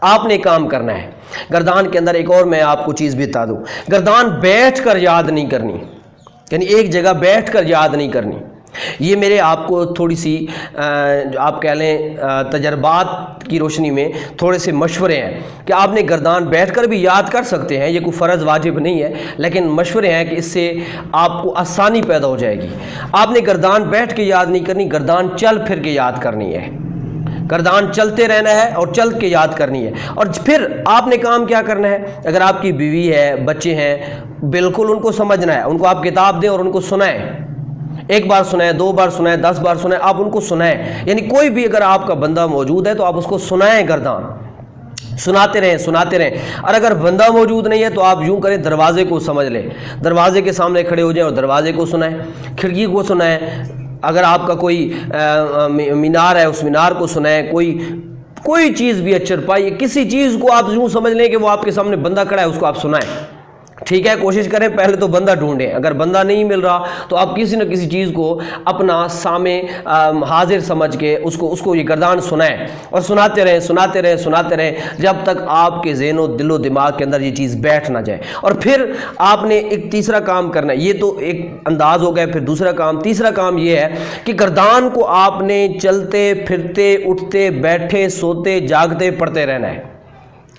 آپ نے کام کرنا ہے گردان کے اندر ایک اور میں آپ کو چیز بھی بتا دوں، گردان بیٹھ کر یاد نہیں کرنی، یعنی ایک جگہ بیٹھ کر یاد نہیں کرنی۔ یہ میرے آپ کو تھوڑی سی آپ کہہ لیں تجربات کی روشنی میں تھوڑے سے مشورے ہیں کہ آپ نے گردان بیٹھ کر بھی یاد کر سکتے ہیں، یہ کوئی فرض واجب نہیں ہے، لیکن مشورے ہیں کہ اس سے آپ کو آسانی پیدا ہو جائے گی۔ آپ نے گردان بیٹھ کے یاد نہیں کرنی، گردان چل پھر کے یاد کرنی ہے، گردان چلتے رہنا ہے اور چل کے یاد کرنی ہے۔ اور پھر آپ نے کام کیا کرنا ہے، اگر آپ کی بیوی ہے، بچے ہیں، بالکل ان کو سمجھنا ہے، ان کو آپ کتاب دیں اور ان کو سنائیں، ایک بار سنائیں، 2 بار سنائیں، 10 بار سنائیں، آپ ان کو سنائیں، یعنی کوئی بھی اگر آپ کا بندہ موجود ہے تو آپ اس کو سنائیں، گردان سناتے رہیں سناتے رہیں۔ اور اگر بندہ موجود نہیں ہے تو آپ یوں کریں، دروازے کو سمجھ لیں، دروازے کے سامنے کھڑے ہو جائیں اور دروازے کو سنائیں، کھڑکی کو سنائیں، اگر آپ کا کوئی مینار ہے اس مینار کو سنائیں، کوئی چیز بھی ہے، چرپائی، کسی چیز کو آپ یوں سمجھ لیں کہ وہ آپ کے سامنے بندہ کھڑا ہے، اس کو آپ سنائیں، ٹھیک ہے۔ کوشش کریں پہلے تو بندہ ڈھونڈیں، اگر بندہ نہیں مل رہا تو آپ کسی نہ کسی چیز کو اپنا سامع حاضر سمجھ کے اس کو یہ گردان سنائیں اور سناتے رہیں سناتے رہیں سناتے رہیں جب تک آپ کے ذہن و دل و دماغ کے اندر یہ چیز بیٹھ نہ جائے۔ اور پھر آپ نے ایک تیسرا کام کرنا ہے، یہ تو ایک انداز ہو گیا، پھر دوسرا کام، تیسرا کام یہ ہے کہ گردان کو آپ نے چلتے پھرتے اٹھتے بیٹھے سوتے جاگتے پڑھتے رہنا ہے۔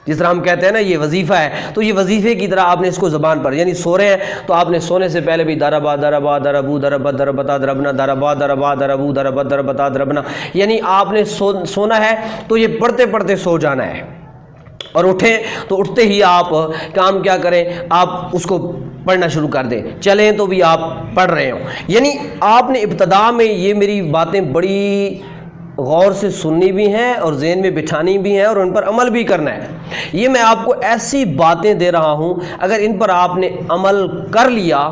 جس طرح ہم کہتے ہیں نا یہ وظیفہ ہے، تو یہ وظیفے کی طرح آپ نے اس کو زبان پر، یعنی سو رہے ہیں تو آپ نے سونے سے پہلے بھی دربا دربا دربو دربا دربتا دربنا دربا دربا دربو دربا دربتا دربنا، یعنی آپ نے سونا ہے تو یہ پڑھتے پڑھتے سو جانا ہے، اور اٹھیں تو اٹھتے ہی آپ کام کیا کریں، آپ اس کو پڑھنا شروع کر دیں، چلیں تو بھی آپ پڑھ رہے ہوں۔ یعنی آپ نے ابتدا میں یہ میری باتیں بڑی غور سے سننی بھی ہیں اور ذہن میں بٹھانی بھی ہیں اور ان پر عمل بھی کرنا ہے۔ یہ میں آپ کو ایسی باتیں دے رہا ہوں، اگر ان پر آپ نے عمل کر لیا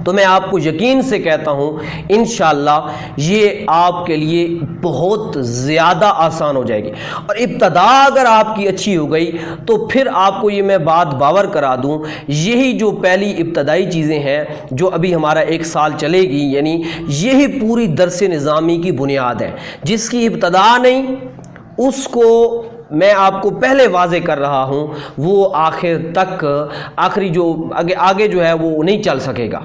تو میں آپ کو یقین سے کہتا ہوں انشاءاللہ یہ آپ کے لیے بہت زیادہ آسان ہو جائے گی۔ اور ابتدا اگر آپ کی اچھی ہو گئی تو پھر آپ کو یہ میں بات باور کرا دوں، یہی جو پہلی ابتدائی چیزیں ہیں جو ابھی ہمارا 1 سال چلے گی، یعنی یہی پوری درس نظامی کی بنیاد ہے۔ جس کی ابتدا نہیں اس کو میں آپ کو پہلے واضح کر رہا ہوں، وہ آخر تک آخری جو آگے جو ہے وہ نہیں چل سکے گا۔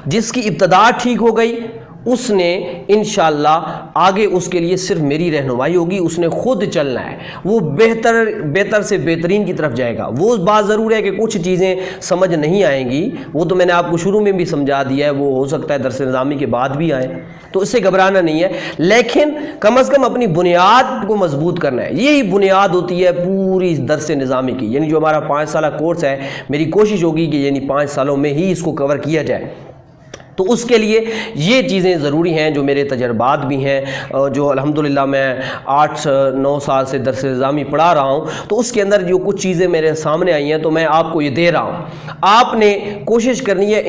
جس کی ابتدا ٹھیک ہو گئی اس نے انشاءاللہ آگے اس کے لیے صرف میری رہنمائی ہوگی، اس نے خود چلنا ہے، وہ بہتر سے بہترین کی طرف جائے گا۔ وہ بات ضرور ہے کہ کچھ چیزیں سمجھ نہیں آئیں گی، وہ تو میں نے آپ کو شروع میں بھی سمجھا دیا ہے، وہ ہو سکتا ہے درس نظامی کے بعد بھی آئیں، تو اس سے گھبرانا نہیں ہے، لیکن کم از کم اپنی بنیاد کو مضبوط کرنا ہے۔ یہی بنیاد ہوتی ہے پوری درس نظامی کی، یعنی جو ہمارا 5 سالہ کورس ہے، میری کوشش ہوگی کہ یعنی 5 سالوں میں ہی اس کو کور کیا جائے۔ تو اس کے لیے یہ چیزیں ضروری ہیں جو میرے تجربات بھی ہیں، جو الحمدللہ میں 8-9 سال سے درس نظامی پڑھا رہا ہوں، تو اس کے اندر جو کچھ چیزیں میرے سامنے آئی ہیں تو میں آپ کو یہ دے رہا ہوں۔ آپ نے کوشش کرنی ہے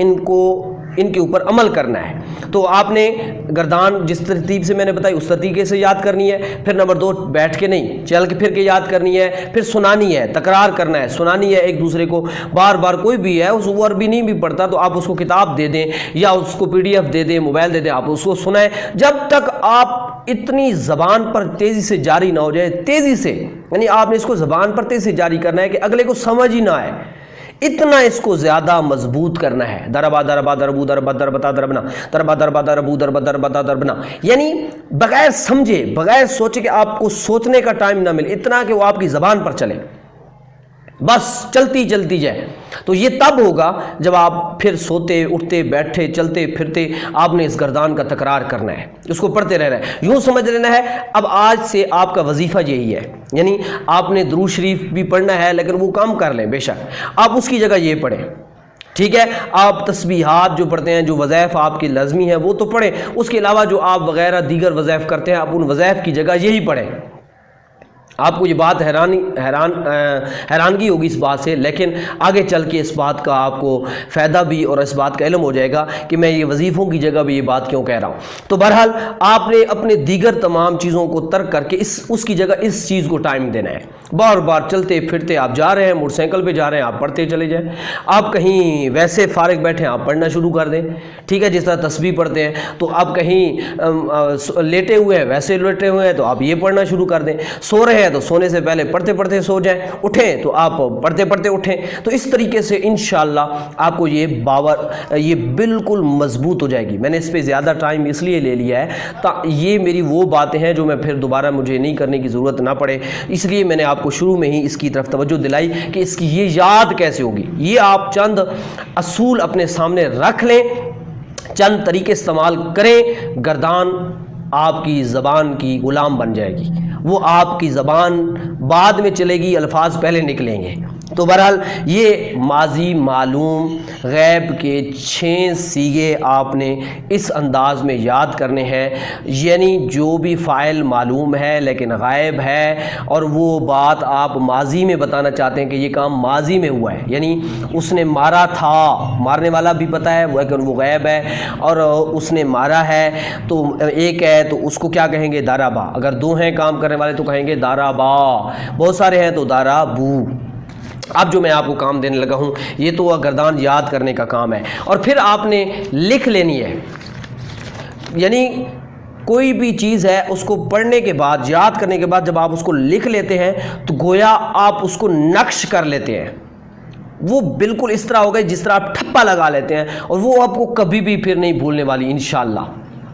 ان کے اوپر عمل کرنا ہے۔ تو آپ نے گردان جس ترتیب سے میں نے بتائی اس طریقے سے یاد کرنی ہے۔ پھر نمبر 2 بیٹھ کے نہیں، چل کے پھر کے یاد کرنی ہے۔ پھر سنانی ہے، تکرار کرنا ہے، سنانی ہے ایک دوسرے کو بار بار۔ کوئی بھی ہے اس وہ عربی نہیں بھی پڑھتا تو آپ اس کو کتاب دے دیں یا اس کو PDF دے دیں، موبائل دے دیں، آپ اس کو سنائیں جب تک آپ اتنی زبان پر تیزی سے جاری نہ ہو جائے، تیزی سے، یعنی آپ نے اس کو زبان پر تیزی سے جاری کرنا ہے کہ اگلے کو سمجھ ہی نہ آئے، اتنا اس کو زیادہ مضبوط کرنا ہے۔ دربا دربا دربو دربا دربتا دربنا دربا دربا دربو دربا دربتا دربنا، یعنی بغیر سمجھے بغیر سوچے، کہ آپ کو سوچنے کا ٹائم نہ ملے، اتنا کہ وہ آپ کی زبان پر چلے، بس چلتی جائے۔ تو یہ تب ہوگا جب آپ پھر سوتے اٹھتے بیٹھے چلتے پھرتے آپ نے اس گردان کا تکرار کرنا ہے، اس کو پڑھتے رہنا ہے۔ یوں سمجھ لینا ہے اب آج سے آپ کا وظیفہ یہی ہے، یعنی آپ نے درود شریف بھی پڑھنا ہے لیکن وہ کام کر لیں، بے شک آپ اس کی جگہ یہ پڑھیں، ٹھیک ہے۔ آپ تسبیحات جو پڑھتے ہیں، جو وظائف آپ کی لازمی ہیں وہ تو پڑھیں، اس کے علاوہ جو آپ وغیرہ دیگر وظائف کرتے ہیں آپ ان وظائف کی جگہ یہی پڑھیں۔ آپ کو یہ بات حیرانگی ہوگی اس بات سے، لیکن آگے چل کے اس بات کا آپ کو فائدہ بھی اور اس بات کا علم ہو جائے گا کہ میں یہ وظیفوں کی جگہ بھی یہ بات کیوں کہہ رہا ہوں۔ تو بہرحال آپ نے اپنے دیگر تمام چیزوں کو ترک کر کے اس کی جگہ اس چیز کو ٹائم دینا ہے۔ بار بار چلتے پھرتے آپ جا رہے ہیں، موٹر سائیکل پہ جا رہے ہیں، آپ پڑھتے چلے جائیں، آپ کہیں ویسے فارغ بیٹھے ہیں آپ پڑھنا شروع کر دیں، ٹھیک ہے۔ جس طرح تسبیح پڑھتے ہیں تو آپ کہیں لیٹے ہوئے ہیں، ویسے لیٹے ہوئے ہیں تو آپ یہ پڑھنا شروع کر دیں، سو رہے ہیں تو سونے سے پہلے پڑھتے پڑھتے سو جائیں، اٹھیں تو آپ پڑھتے پڑھتے اٹھیں. تو اس طریقے سے انشاءاللہ آپ کو یہ بالکل مضبوط ہو جائے گی. میں نے اس پہ زیادہ ٹائم اس لیے لے لیا ہے یہ میری وہ باتیں ہیں جو میں پھر دوبارہ مجھے نہیں کرنے کی ضرورت نہ پڑے، اس لیے میں نے آپ کو شروع میں ہی اس کی طرف توجہ دلائی کہ اس کی یہ یاد کیسے ہوگی. یہ آپ چند اصول اپنے سامنے رکھ لیں، چند طریقے استعمال کریں، گردان آپ کی زبان کی غلام بن جائے گی. وہ آپ کی زبان بعد میں چلے گی، الفاظ پہلے نکلیں گے. تو بہرحال یہ ماضی معلوم غیب کے 6 صیغے آپ نے اس انداز میں یاد کرنے ہیں. یعنی جو بھی فاعل معلوم ہے لیکن غائب ہے اور وہ بات آپ ماضی میں بتانا چاہتے ہیں کہ یہ کام ماضی میں ہوا ہے، یعنی اس نے مارا تھا، مارنے والا بھی پتہ ہے لیکن وہ غائب ہے، اور اس نے مارا ہے تو ایک ہے تو اس کو کیا کہیں گے؟ دارابا. اگر 2 ہیں کام کرنے والے تو کہیں گے دارابا، بہت سارے ہیں تو دارابو. اب جو میں آپ کو کام دینے لگا ہوں یہ تو گردان یاد کرنے کا کام ہے، اور پھر آپ نے لکھ لینی ہے. یعنی کوئی بھی چیز ہے اس کو پڑھنے کے بعد، یاد کرنے کے بعد جب آپ اس کو لکھ لیتے ہیں تو گویا آپ اس کو نقش کر لیتے ہیں. وہ بالکل اس طرح ہوگا جس طرح آپ ٹھپا لگا لیتے ہیں، اور وہ آپ کو کبھی بھی پھر نہیں بھولنے والی انشاءاللہ.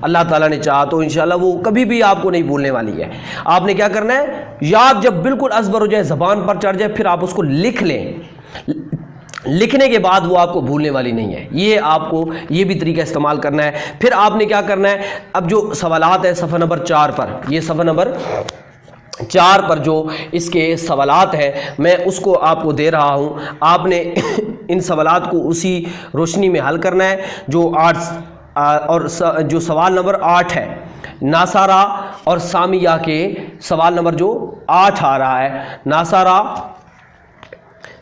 اللہ تعالیٰ نے چاہا تو انشاءاللہ وہ کبھی بھی آپ کو نہیں بھولنے والی ہے. آپ نے کیا کرنا ہے؟ یاد جب بالکل ازبر ہو جائے، زبان پر چڑھ جائے، پھر آپ اس کو لکھ لیں. لکھنے کے بعد وہ آپ کو بھولنے والی نہیں ہے. یہ آپ کو یہ بھی طریقہ استعمال کرنا ہے. پھر آپ نے کیا کرنا ہے؟ اب جو سوالات ہیں صفحہ نمبر 4 پر، یہ صفحہ نمبر 4 پر جو اس کے سوالات ہیں میں اس کو آپ کو دے رہا ہوں. آپ نے ان سوالات کو اسی روشنی میں حل کرنا ہے جو 8 اور جو سوال نمبر 8 ہے ناصارہ اور سامیہ کے سوال نمبر جو 8 آ رہا ہے، ناصارہ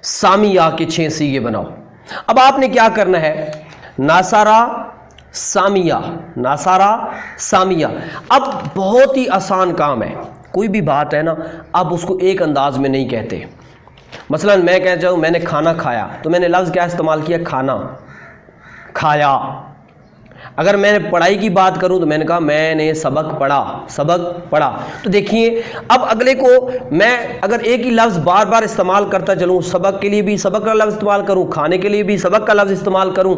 سامیہ کے 6 صیغے بناؤ. اب آپ نے کیا کرنا ہے؟ ناصارہ سامیہ، ناصارہ سامیہ. اب بہت ہی آسان کام ہے. کوئی بھی بات ہے نا، اب اس کو ایک انداز میں نہیں کہتے. مثلا میں کہہ چاہوں میں نے کھانا کھایا تو میں نے لفظ کیا استعمال کیا؟ کھانا، کھایا. اگر میں نے پڑھائی کی بات کروں تو میں نے کہا میں نے سبق پڑھا، سبق پڑھا. تو دیکھیے اب اگلے کو میں اگر ایک ہی لفظ بار بار استعمال کرتا چلوں، سبق کے لیے بھی سبق کا لفظ استعمال کروں، کھانے کے لیے بھی سبق کا لفظ استعمال کروں،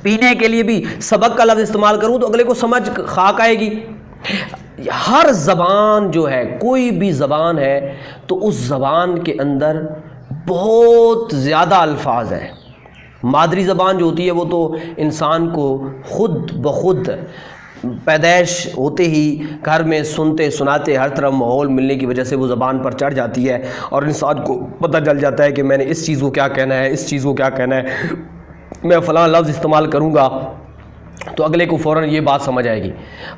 پینے کے لیے بھی سبق کا لفظ استعمال کروں، تو اگلے کو سمجھ خاک آئے گی. ہر زبان جو ہے، کوئی بھی زبان ہے تو اس زبان کے اندر بہت زیادہ الفاظ ہیں. مادری زبان جو ہوتی ہے وہ تو انسان کو خود بخود پیدائش ہوتے ہی گھر میں سنتے سناتے ہر طرف ماحول ملنے کی وجہ سے وہ زبان پر چڑھ جاتی ہے، اور انسان کو پتہ چل جاتا ہے کہ میں نے اس چیز کو کیا کہنا ہے، اس چیز کو کیا کہنا ہے. میں فلاں لفظ استعمال کروں گا تو اگلے کو فوراً یہ بات سمجھ آئے گی،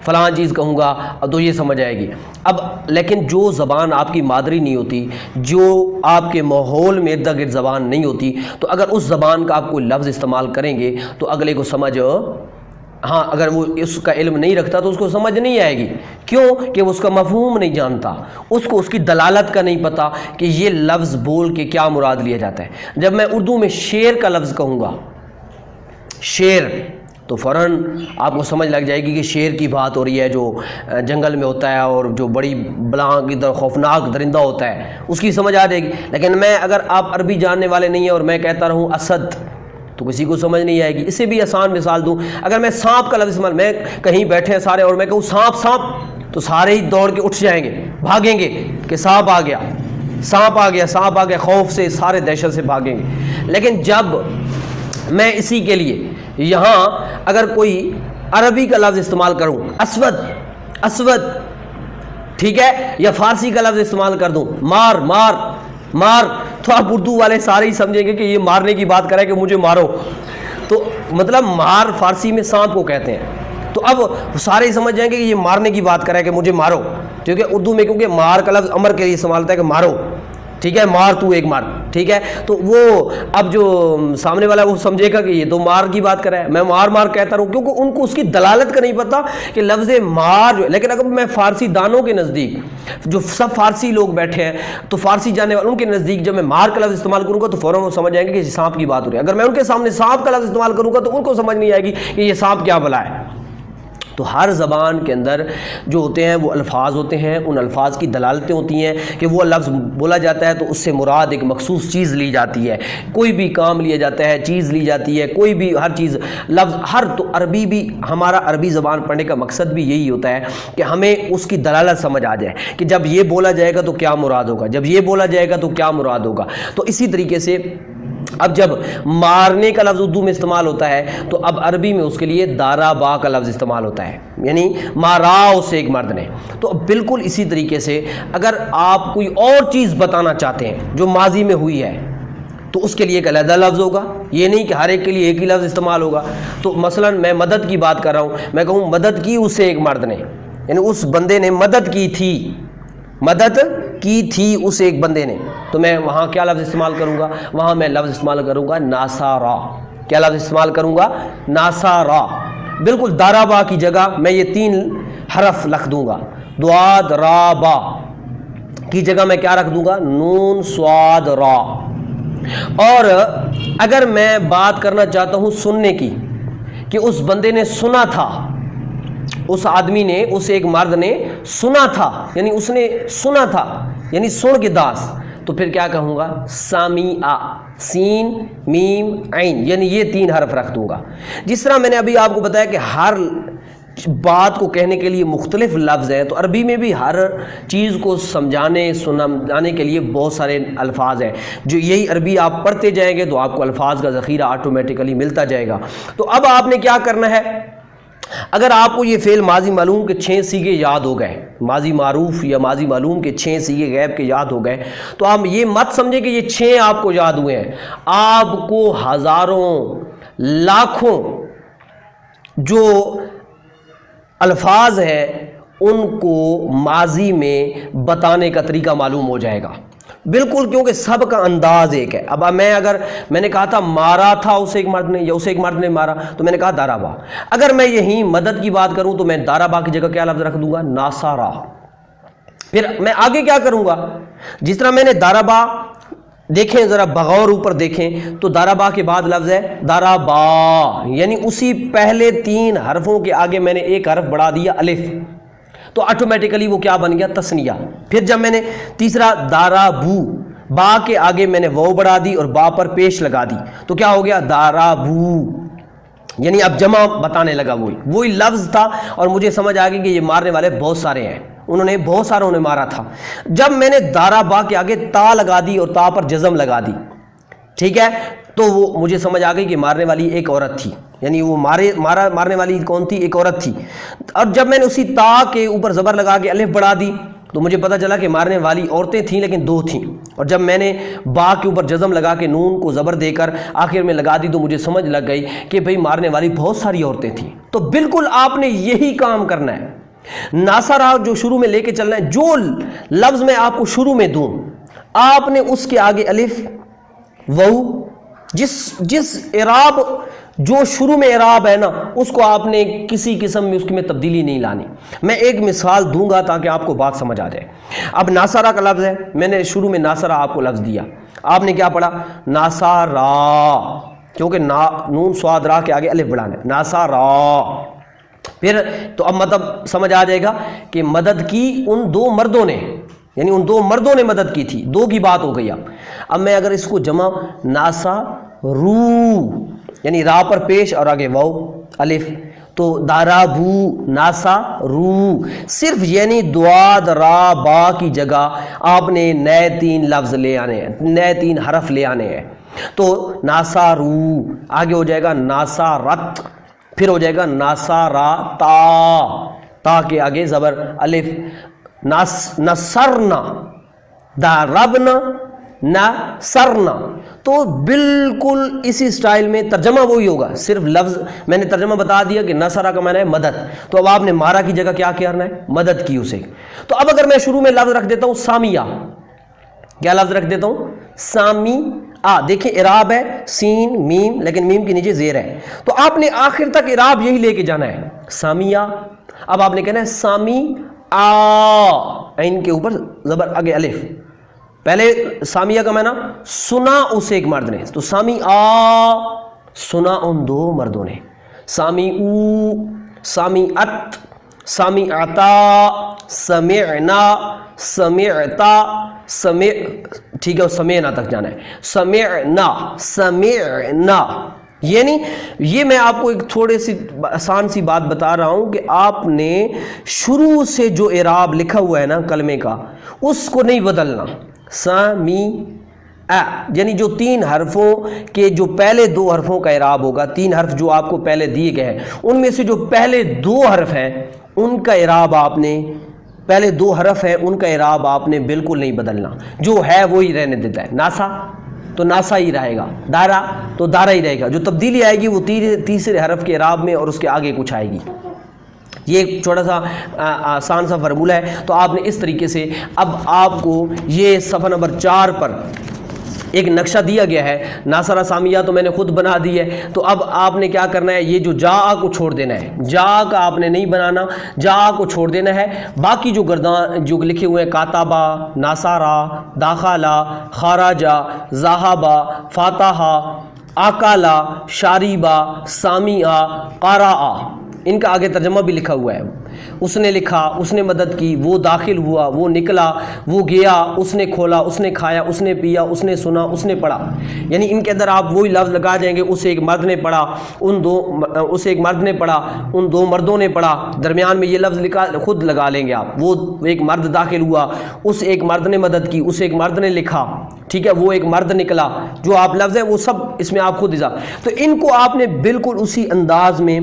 فلاں چیز کہوں گا تو یہ سمجھ آئے گی. اب لیکن جو زبان آپ کی مادری نہیں ہوتی، جو آپ کے ماحول میں ارد گرد زبان نہیں ہوتی، تو اگر اس زبان کا آپ کوئی لفظ استعمال کریں گے تو اگلے کو سمجھ، ہاں اگر وہ اس کا علم نہیں رکھتا تو اس کو سمجھ نہیں آئے گی. کیوں کہ وہ اس کا مفہوم نہیں جانتا، اس کو اس کی دلالت کا نہیں پتہ کہ یہ لفظ بول کے کیا مراد لیا جاتا ہے. جب میں اردو میں شیر کا لفظ کہوں گا، شیر، تو فوراً آپ کو سمجھ لگ جائے گی کہ شیر کی بات ہو رہی ہے، جو جنگل میں ہوتا ہے اور جو بڑی بلاں کی طرح خوفناک درندہ ہوتا ہے، اس کی سمجھ آ جائے گی. لیکن میں اگر آپ عربی جاننے والے نہیں ہیں اور میں کہتا رہوں اسد تو کسی کو سمجھ نہیں آئے گی. اس سے بھی آسان مثال دوں، اگر میں سانپ کا لفظ استعمال، میں کہیں بیٹھے ہیں سارے اور میں کہوں سانپ سانپ، تو سارے ہی دوڑ کے اٹھ جائیں گے، بھاگیں گے کہ سانپ آ گیا، سانپ آ گیا، سانپ آ گیا، خوف سے سارے دہشت سے بھاگیں گے. لیکن جب میں اسی کے لیے یہاں اگر کوئی عربی کا لفظ استعمال کروں، اسود، اسود، ٹھیک ہے، یا فارسی کا لفظ استعمال کر دوں، مار، مار، مار، تو آپ اردو والے سارے ہی سمجھیں گے کہ یہ مارنے کی بات کر رہا ہے کہ مجھے مارو. تو مطلب مار فارسی میں سانپ کو کہتے ہیں. تو اب سارے ہی سمجھ جائیں گے کہ یہ مارنے کی بات کر رہا ہے کہ مجھے مارو، کیونکہ اردو میں کیونکہ مار کا لفظ امر کے لیے استعمال ہوتا ہے کہ مارو، ٹھیک ہے، مار تو ایک مار، ٹھیک ہے. تو وہ اب جو سامنے والا وہ سمجھے گا کہ یہ تو مار کی بات کر رہا ہے، میں مار مار کہتا رہوں، کیونکہ ان کو اس کی دلالت کا نہیں پتہ کہ لفظ مار جو ہے. لیکن اگر میں فارسی دانوں کے نزدیک، جو سب فارسی لوگ بیٹھے ہیں تو فارسی جاننے والے، ان کے نزدیک جب میں مار کا لفظ استعمال کروں گا تو فوراً وہ سمجھ جائیں گے کہ سانپ کی بات ہو رہی ہے. اگر میں ان کے سامنے سانپ کا لفظ استعمال کروں گا تو ان کو سمجھ نہیں آئے گی کہ یہ سانپ کیا بلا ہے. تو ہر زبان کے اندر جو ہوتے ہیں وہ الفاظ ہوتے ہیں، ان الفاظ کی دلالتیں ہوتی ہیں کہ وہ لفظ بولا جاتا ہے تو اس سے مراد ایک مخصوص چیز لی جاتی ہے، کوئی بھی کام لیا جاتا ہے، چیز لی جاتی ہے، کوئی بھی ہر چیز لفظ ہر. تو عربی بھی، ہمارا عربی زبان پڑھنے کا مقصد بھی یہی ہوتا ہے کہ ہمیں اس کی دلالت سمجھ آ جائے کہ جب یہ بولا جائے گا تو کیا مراد ہوگا، جب یہ بولا جائے گا تو کیا مراد ہوگا. تو اسی طریقے سے اب جب مارنے کا لفظ اردو میں استعمال ہوتا ہے تو اب عربی میں اس کے لیے دارابا کا لفظ استعمال ہوتا ہے، یعنی مارا اسے ایک مرد نے. تو بالکل اسی طریقے سے اگر آپ کوئی اور چیز بتانا چاہتے ہیں جو ماضی میں ہوئی ہے تو اس کے لیے ایک علیحدہ لفظ ہوگا، یہ نہیں کہ ہر ایک کے لیے ایک ہی لفظ استعمال ہوگا. تو مثلا میں مدد کی بات کر رہا ہوں، میں کہوں مدد کی اسے ایک مرد نے، یعنی اس بندے نے مدد کی تھی، مدد کی تھی اس ایک بندے نے، تو میں وہاں کیا لفظ استعمال کروں گا؟ وہاں میں لفظ استعمال کروں گا ناصارا. کیا لفظ استعمال کروں گا؟ ناصارا. بالکل دارابا کی جگہ میں یہ 3 حرف لکھ دوں گا، دواد را با کی جگہ میں کیا رکھ دوں گا؟ نون سواد را. اور اگر میں بات کرنا چاہتا ہوں سننے کی کہ اس بندے نے سنا تھا، اس آدمی نے، اس ایک مرد نے سنا تھا، یعنی اس نے سنا تھا، یعنی سن کے داس، تو پھر کیا کہوں گا؟ سامیع، سین میم عین، یعنی یہ 3 حرف رکھ دوں گا. جس طرح میں نے ابھی آپ کو بتایا کہ ہر بات کو کہنے کے لیے مختلف لفظ ہیں، تو عربی میں بھی ہر چیز کو سمجھانے کے لیے بہت سارے الفاظ ہیں. جو یہی عربی آپ پڑھتے جائیں گے تو آپ کو الفاظ کا ذخیرہ آٹومیٹیکلی ملتا جائے گا. تو اب آپ نے کیا کرنا ہے؟ اگر آپ کو یہ فعل ماضی معلوم کے 6 صیغے یاد ہو گئے، ماضی معروف یا ماضی معلوم کے 6 صیغے غیب کے یاد ہو گئے، تو آپ یہ مت سمجھیں کہ یہ 6 آپ کو یاد ہوئے ہیں. آپ کو ہزاروں لاکھوں جو الفاظ ہیں ان کو ماضی میں بتانے کا طریقہ معلوم ہو جائے گا بالکل، کیونکہ سب کا انداز ایک ہے. اب اگر میں نے کہا تھا مارا تھا اسے ایک مرد نے یا اسے ایک مرد نے مارا، تو میں نے کہا دارابا. اگر میں یہی مدد کی بات کروں تو میں دارابا کی جگہ کیا لفظ رکھ دوں گا؟ ناصارا. پھر میں آگے کیا کروں گا؟ جس طرح میں نے دارابا، دیکھیں ذرا بغور اوپر دیکھیں تو دارابا کے بعد لفظ ہے دارابا، یعنی اسی پہلے 3 حرفوں کے آگے میں نے ایک حرف بڑھا دیا الف، تو آٹومیٹیکلی وہ کیا بن گیا؟ تثنیہ. پھر جب میں نے تیسرا دارابو، با کے آگے میں نے واو بڑھا دی اور با پر پیش لگا دی، تو کیا ہو گیا؟ دارابو، یعنی اب جمع بتانے لگا. وہی لفظ تھا اور مجھے سمجھ آ گئی کہ یہ مارنے والے بہت سارے ہیں، انہوں نے بہت ساروں نے مارا تھا. جب میں نے دارابا کے آگے تا لگا دی اور تا پر جزم لگا دی، ٹھیک ہے، تو وہ مجھے سمجھ آ گئی کہ مارنے والی ایک عورت تھی، یعنی وہ مارنے والی کون تھی؟ ایک عورت تھی. اور جب میں نے اسی تا کے اوپر زبر لگا کے الف بڑھا دی تو مجھے پتہ چلا کہ مارنے والی عورتیں تھیں لیکن 2 تھیں. اور جب میں نے با کے اوپر جزم لگا کے نون کو زبر دے کر آخر میں لگا دی تو مجھے سمجھ لگ گئی کہ بھئی مارنے والی بہت ساری عورتیں تھیں. تو بالکل آپ نے یہی کام کرنا ہے. ناصرہ جو شروع میں لے کے چلنا ہے، جو لفظ میں آپ کو شروع میں دوں آپ نے اس کے آگے الف واو، جس اعراب جو شروع میں اعراب ہے نا اس کو آپ نے کسی قسم میں اس میں تبدیلی نہیں لانی. میں ایک مثال دوں گا تاکہ آپ کو بات سمجھ آ جائے. اب ناصرہ کا لفظ ہے، میں نے شروع میں ناصرہ آپ کو لفظ دیا، آپ نے کیا پڑھا؟ ناصرہ، کیونکہ نون سواد را کے آگے الف بڑھانا ہے، ناصرہ. پھر تو اب مطلب سمجھ آ جائے گا کہ مدد کی ان 2 مردوں نے، یعنی ان 2 مردوں نے مدد کی تھی، 2 کی بات ہو گئی. اب میں اگر اس کو جمع ناسا رو، یعنی را پر پیش اور آگے واو الف، تو دارابو ناسا رو، صرف یعنی دواد را با کی جگہ آپ نے نئے 3 لفظ لے آنے ہیں، نئے 3 حرف لے آنے ہیں. تو ناسا رو آگے ہو جائے گا ناسا رت، پھر ہو جائے گا ناسا را تا کے آگے زبر الف، نصرنا، داربنا، نصرنا. تو بالکل اسی سٹائل میں ترجمہ وہی ہوگا، صرف لفظ میں نے ترجمہ بتا دیا کہ نصرہ کا معنی ہے مدد، تو اب آپ نے مارا کی جگہ کیا کرنا ہے؟ مدد کی اسے. تو اب اگر میں شروع میں لفظ رکھ دیتا ہوں سامیہ، کیا لفظ رکھ دیتا ہوں؟ سامی آ. دیکھیں اعراب ہے سین میم، لیکن میم کے نیچے زیر ہے، تو آپ نے آخر تک اعراب یہی لے کے جانا ہے سامیہ. اب آپ نے کہنا ہے سامی آ، عین کے اوپر زبر آگے الف. پہلے سامیہ کا معنی سنا اسے ایک مرد نے، تو سامی آ سنا ان 2 مردوں نے. سامی او سمیعت، سمیعتا، سمعنا، سمعتا، ٹھیک ہے، سمعنا تک جانا ہے، سمعنا، سمعنا. یعنی یہ میں آپ کو ایک تھوڑے سی آسان سی بات بتا رہا ہوں کہ آپ نے شروع سے جو اعراب لکھا ہوا ہے نا کلمے کا اس کو نہیں بدلنا. سمی یعنی جو 3 حرفوں کے جو پہلے 2 حرفوں کا اعراب ہوگا، 3 حرف جو آپ کو پہلے دیے گئے ہیں ان میں سے جو پہلے 2 حرف ہیں ان کا اعراب آپ نے، پہلے 2 حرف ہیں ان کا اعراب آپ نے بالکل نہیں بدلنا، جو ہے وہی رہنے دیتا ہے. ناسا تو ناسا ہی رہے گا، دارا تو دارا ہی رہے گا. جو تبدیلی آئے گی وہ تیسرے حرف کے اعراب میں اور اس کے آگے کچھ آئے گی. یہ ایک چھوٹا سا آسان سا فارمولہ ہے. تو آپ نے اس طریقے سے، اب آپ کو یہ صفحہ نمبر 4 پر ایک نقشہ دیا گیا ہے. ناصرہ سامیہ تو میں نے خود بنا دی ہے. تو اب آپ نے کیا کرنا ہے، یہ جو جا کو چھوڑ دینا ہے، جا کا آپ نے نہیں بنانا، جا کو چھوڑ دینا ہے. باقی جو گردان جو لکھے ہوئے ہیں، کاتابہ، ناصارہ، داخلہ، خارجہ، ذہبہ، فاتحہ، آکالا، شاریبہ، سامیہ، قارآ، ان کا آگے ترجمہ بھی لکھا ہوا ہے. اس نے لکھا، اس نے مدد کی، وہ داخل ہوا، وہ نکلا، وہ گیا، اس نے کھولا، اس نے کھایا، اس نے پیا، اس نے سنا، اس نے پڑھا. یعنی ان کے اندر آپ وہی لفظ لگا جائیں گے، اسے ایک مرد نے پڑھا، اسے ایک مرد نے پڑھا، ان 2 مردوں نے پڑھا. درمیان میں یہ لفظ لکھا خود لگا لیں گے آپ. وہ ایک مرد داخل ہوا، اس ایک مرد نے مدد کی، اس ایک مرد نے لکھا، ٹھیک ہے، وہ ایک مرد نکلا. جو آپ لفظ ہیں وہ سب اس میں آپ خود تو ان کو آپ نے بالکل اسی انداز میں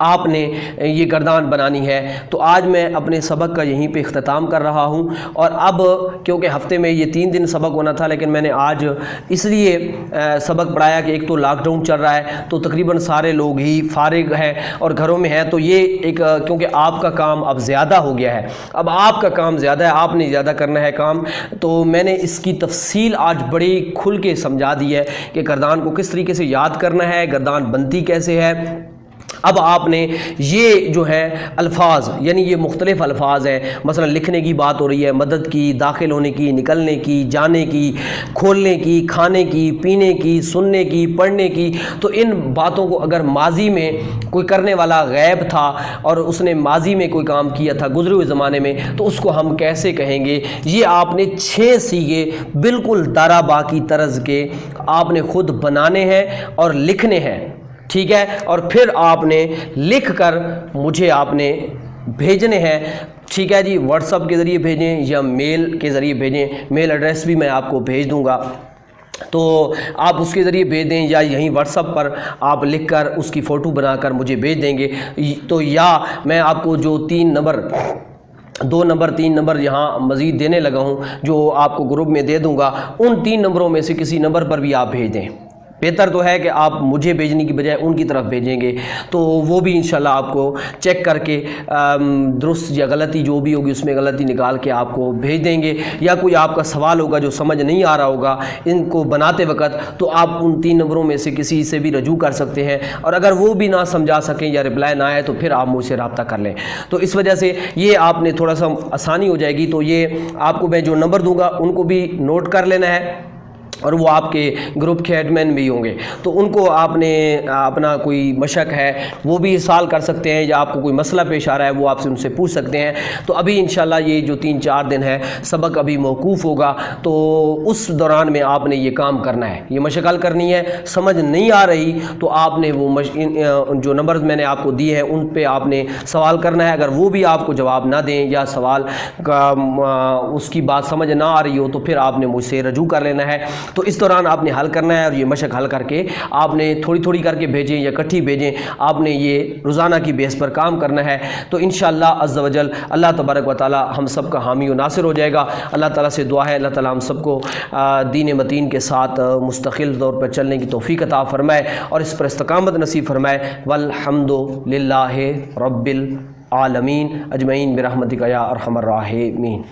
آپ نے یہ گردان بنانی ہے. تو آج میں اپنے سبق کا یہیں پہ اختتام کر رہا ہوں. اور اب کیونکہ ہفتے میں یہ 3 دن سبق ہونا تھا، لیکن میں نے آج اس لیے سبق پڑھایا کہ ایک تو لاک ڈاؤن چل رہا ہے تو تقریباً سارے لوگ ہی فارغ ہیں اور گھروں میں ہیں. تو یہ ایک کیونکہ آپ کا کام اب زیادہ ہو گیا ہے، اب آپ کا کام زیادہ ہے، آپ نے زیادہ کرنا ہے کام. تو میں نے اس کی تفصیل آج بڑی کھل کے سمجھا دی ہے کہ گردان کو کس طریقے سے یاد کرنا ہے، گردان بنتی کیسے ہے. اب آپ نے یہ جو ہے الفاظ، یعنی یہ مختلف الفاظ ہیں، مثلا لکھنے کی بات ہو رہی ہے، مدد کی، داخل ہونے کی، نکلنے کی، جانے کی، کھولنے کی، کھانے کی، پینے کی، سننے کی، پڑھنے کی. تو ان باتوں کو اگر ماضی میں کوئی کرنے والا غائب تھا اور اس نے ماضی میں کوئی کام کیا تھا گزرے ہوئے زمانے میں، تو اس کو ہم کیسے کہیں گے. یہ آپ نے 6 صیغے بالکل دارا باقی طرز کے آپ نے خود بنانے ہیں اور لکھنے ہیں، ٹھیک ہے. اور پھر آپ نے لکھ کر مجھے آپ نے بھیجنے ہیں، ٹھیک ہے جی. واٹس ایپ کے ذریعے بھیجیں یا میل کے ذریعے بھیجیں، میل ایڈریس بھی میں آپ کو بھیج دوں گا. تو آپ اس کے ذریعے بھیج دیں یا یہیں واٹس ایپ پر آپ لکھ کر اس کی فوٹو بنا کر مجھے بھیج دیں گے. تو یا میں آپ کو جو 3 نمبر یہاں مزید دینے لگا ہوں، جو آپ کو گروپ میں دے دوں گا، ان 3 نمبروں میں سے کسی نمبر پر بھی آپ بھیج دیں. بہتر تو ہے کہ آپ مجھے بھیجنے کی بجائے ان کی طرف بھیجیں گے، تو وہ بھی انشاءاللہ آپ کو چیک کر کے درست یا غلطی جو بھی ہوگی اس میں غلطی نکال کے آپ کو بھیج دیں گے. یا کوئی آپ کا سوال ہوگا جو سمجھ نہیں آ رہا ہوگا ان کو بناتے وقت، تو آپ ان 3 نمبروں میں سے کسی سے بھی رجوع کر سکتے ہیں. اور اگر وہ بھی نہ سمجھا سکیں یا رپلائی نہ آئے تو پھر آپ مجھ سے رابطہ کر لیں. تو اس وجہ سے یہ آپ نے تھوڑا سا آسانی ہو جائے گی. تو یہ آپ کو میں جو نمبر دوں گا ان کو بھی نوٹ کر لینا ہے، اور وہ آپ کے گروپ کے ایڈمن بھی ہوں گے. تو ان کو آپ نے اپنا کوئی مشق ہے وہ بھی ارسال کر سکتے ہیں، یا آپ کو کوئی مسئلہ پیش آ رہا ہے وہ آپ سے ان سے پوچھ سکتے ہیں. تو ابھی انشاءاللہ یہ جو 3-4 دن ہے سبق ابھی موقوف ہوگا، تو اس دوران میں آپ نے یہ کام کرنا ہے، یہ مشق حل کرنی ہے. سمجھ نہیں آ رہی تو آپ نے وہ جو نمبرز میں نے آپ کو دیے ہیں ان پہ آپ نے سوال کرنا ہے. اگر وہ بھی آپ کو جواب نہ دیں یا سوال کا اس کی بات سمجھ نہ آ رہی ہو تو پھر آپ نے مجھ سے رجوع کر لینا ہے. تو اس دوران آپ نے حل کرنا ہے، اور یہ مشق حل کر کے آپ نے تھوڑی کر کے بھیجیں یا کٹھی بھیجیں. آپ نے یہ روزانہ کی بیس پر کام کرنا ہے. تو انشاءاللہ عز و جل اللہ تبارک و تعالی ہم سب کا حامی و ناصر ہو جائے گا. اللہ تعالیٰ سے دعا ہے اللہ تعالیٰ ہم سب کو دین متین کے ساتھ مستقل طور پر چلنے کی توفیق عطا فرمائے اور اس پر استقامت نصیب فرمائے. والحمد للہ رب العالمین اجمعین برحمتک یا ارحم الراحمین.